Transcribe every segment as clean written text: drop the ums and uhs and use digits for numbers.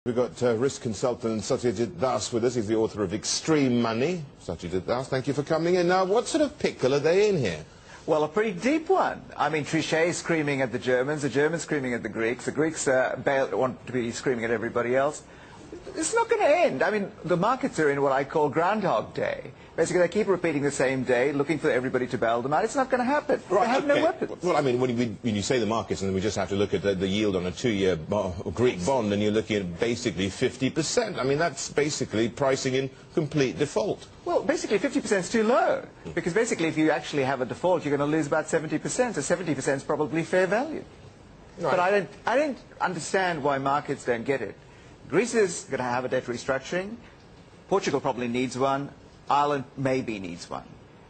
We've got risk consultant Satyajit with us. He's the author of Extreme Money. Satyajit, thank you for coming in. Now, what sort of pickle are they in here? Well, a pretty deep one. I mean, Trichet screaming at the Germans screaming at the Greeks want to be screaming at everybody else. It's not going to end. I mean, the markets are in what I call Groundhog Day. Basically, they keep repeating the same day, looking for everybody to bail them out. It's not going to happen. Right, they have no weapons. Well, I mean, when you say the markets, and then we just have to look at the yield on a two-year Greek bond, and you're looking at basically 50%. I mean, that's basically pricing in complete default. Well, basically 50% is too low, because basically if you actually have a default, you're going to lose about 70%, so 70% is probably fair value. Right. But I don't understand why markets don't get it. Greece is going to have a debt restructuring. Portugal probably needs one. Ireland maybe needs one.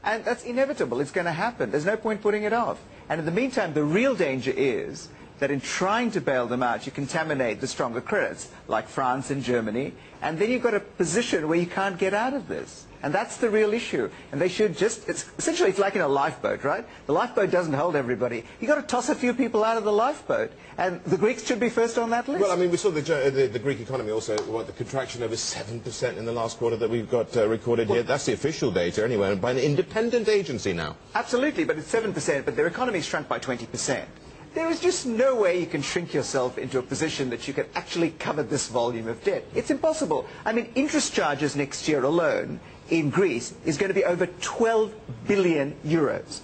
And that's inevitable. It's going to happen. There's no point putting it off. And in the meantime, the real danger is that in trying to bail them out, you contaminate the stronger credits, like France and Germany, and then you've got a position where you can't get out of this. And that's the real issue. And they should just, essentially it's like in a lifeboat, right? The lifeboat doesn't hold everybody. You've got to toss a few people out of the lifeboat. And the Greeks should be first on that list. Well, I mean, we saw the Greek economy also, the contraction over 7% in the last quarter that we've got recorded here. That's the official data anyway, by an independent agency now. Absolutely, but it's 7%, but their economy shrunk by 20%. There is just no way you can shrink yourself into a position that you can actually cover this volume of debt. It's impossible. I mean, interest charges next year alone in Greece is going to be over 12 billion euros.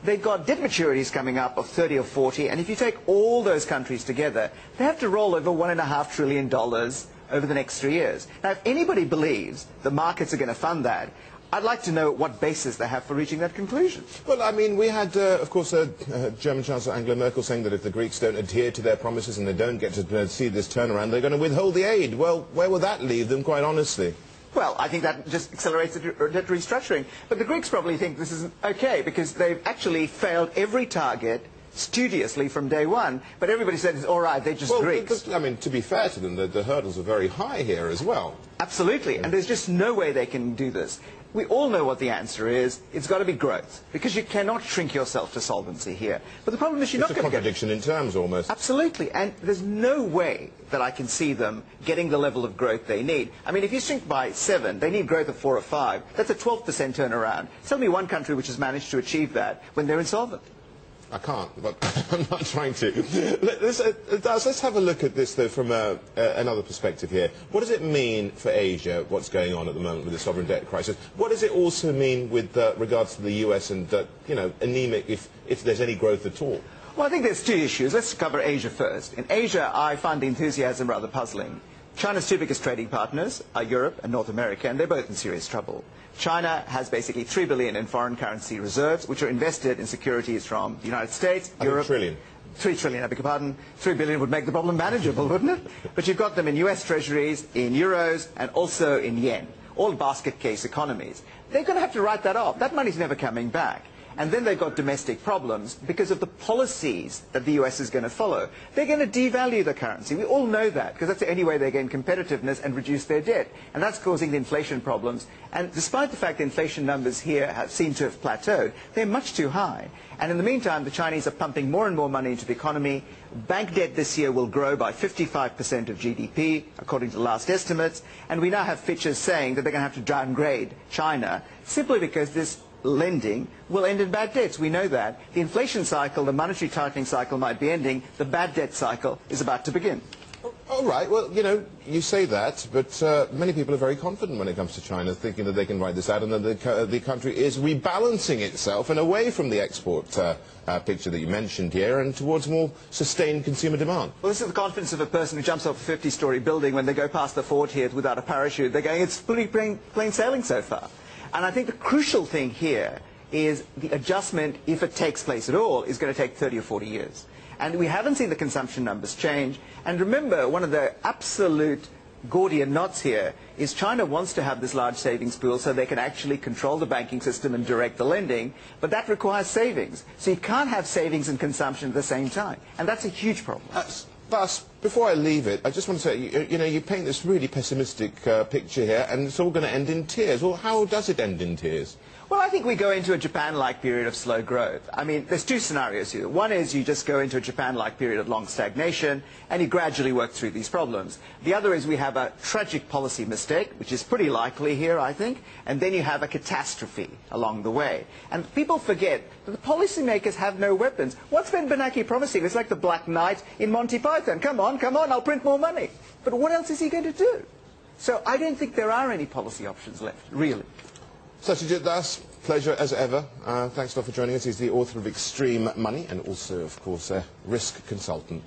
They've got debt maturities coming up of 30 or 40, and if you take all those countries together, they have to roll over $1.5 trillion over the next 3 years. Now, if anybody believes the markets are going to fund that, I'd like to know what basis they have for reaching that conclusion. Well, I mean, we had, of course, German Chancellor Angela Merkel saying that if the Greeks don't adhere to their promises and they don't get to see this turnaround, they're going to withhold the aid. Well, where will that leave them, quite honestly? Well, I think that just accelerates the debt restructuring. But the Greeks probably think this isn't okay because they've actually failed every target studiously from day one, but everybody said it's all right, they're just Greeks. I mean, to be fair to them, the hurdles are very high here as well. Absolutely, and there's just no way they can do this. We all know what the answer is. It's got to be growth, because you cannot shrink yourself to solvency here. But the problem is you're not going to get... It's a contradiction in terms, almost. Absolutely, and there's no way that I can see them getting the level of growth they need. I mean, if you shrink by 7, they need growth of 4 or 5. That's a 12% turnaround. Tell me one country which has managed to achieve that when they're insolvent. I can't, but I'm not trying to. Let's have a look at this, though, from another perspective here. What does it mean for Asia, what's going on at the moment with the sovereign debt crisis? What does it also mean with regards to the US and, you know, anemic, if there's any growth at all? Well, I think there's two issues. Let's cover Asia first. In Asia, I find the enthusiasm rather puzzling. China's two biggest trading partners are Europe and North America, and they're both in serious trouble. China has basically $3 billion in foreign currency reserves, which are invested in securities from the United States, Europe... $3 trillion. $3 trillion, I beg your pardon. $3 billion would make the problem manageable, wouldn't it? But you've got them in US treasuries, in euros, and also in yen. All basket case economies. They're going to have to write that off. That money's never coming back. And then they've got domestic problems because of the policies that the US is going to follow. They're going to devalue the currency. We all know that, because that's the only way they gain competitiveness and reduce their debt. And that's causing the inflation problems. And despite the fact the inflation numbers here seem to have plateaued, they're much too high. And in the meantime, the Chinese are pumping more and more money into the economy. Bank debt this year will grow by 55% of GDP, according to the last estimates. And we now have Fitchers saying that they're going to have to downgrade China simply because this lending will end in bad debts. We know that. The inflation cycle, the monetary tightening cycle might be ending. The bad debt cycle is about to begin. All right. Well, you know, you say that, but many people are very confident when it comes to China, thinking that they can ride this out and that the country is rebalancing itself and away from the export picture that you mentioned here and towards more sustained consumer demand. Well, this is the confidence of a person who jumps off a 50-story building when they go past the fort here without a parachute. They're going, it's pretty plain sailing so far. And I think the crucial thing here is the adjustment, if it takes place at all, is going to take 30 or 40 years. And we haven't seen the consumption numbers change. And remember, one of the absolute Gordian knots here is China wants to have this large savings pool so they can actually control the banking system and direct the lending, but that requires savings. So you can't have savings and consumption at the same time. And that's a huge problem. Thus, before I leave it, I just want to say, you know, you paint this really pessimistic picture here, and it's all going to end in tears. Well, how does it end in tears? Well, I think we go into a Japan-like period of slow growth. I mean, there's two scenarios here. One is you just go into a Japan-like period of long stagnation, and you gradually work through these problems. The other is we have a tragic policy mistake, which is pretty likely here, I think, and then you have a catastrophe along the way. And people forget that the policymakers have no weapons. What's Ben Bernanke promising? It's like the Black Knight in Monty Python. Come on, I'll print more money. But what else is he going to do? So I don't think there are any policy options left, really. Satyajit Das, pleasure as ever. Thanks a lot for joining us. He's the author of Extreme Money and also, of course, a risk consultant.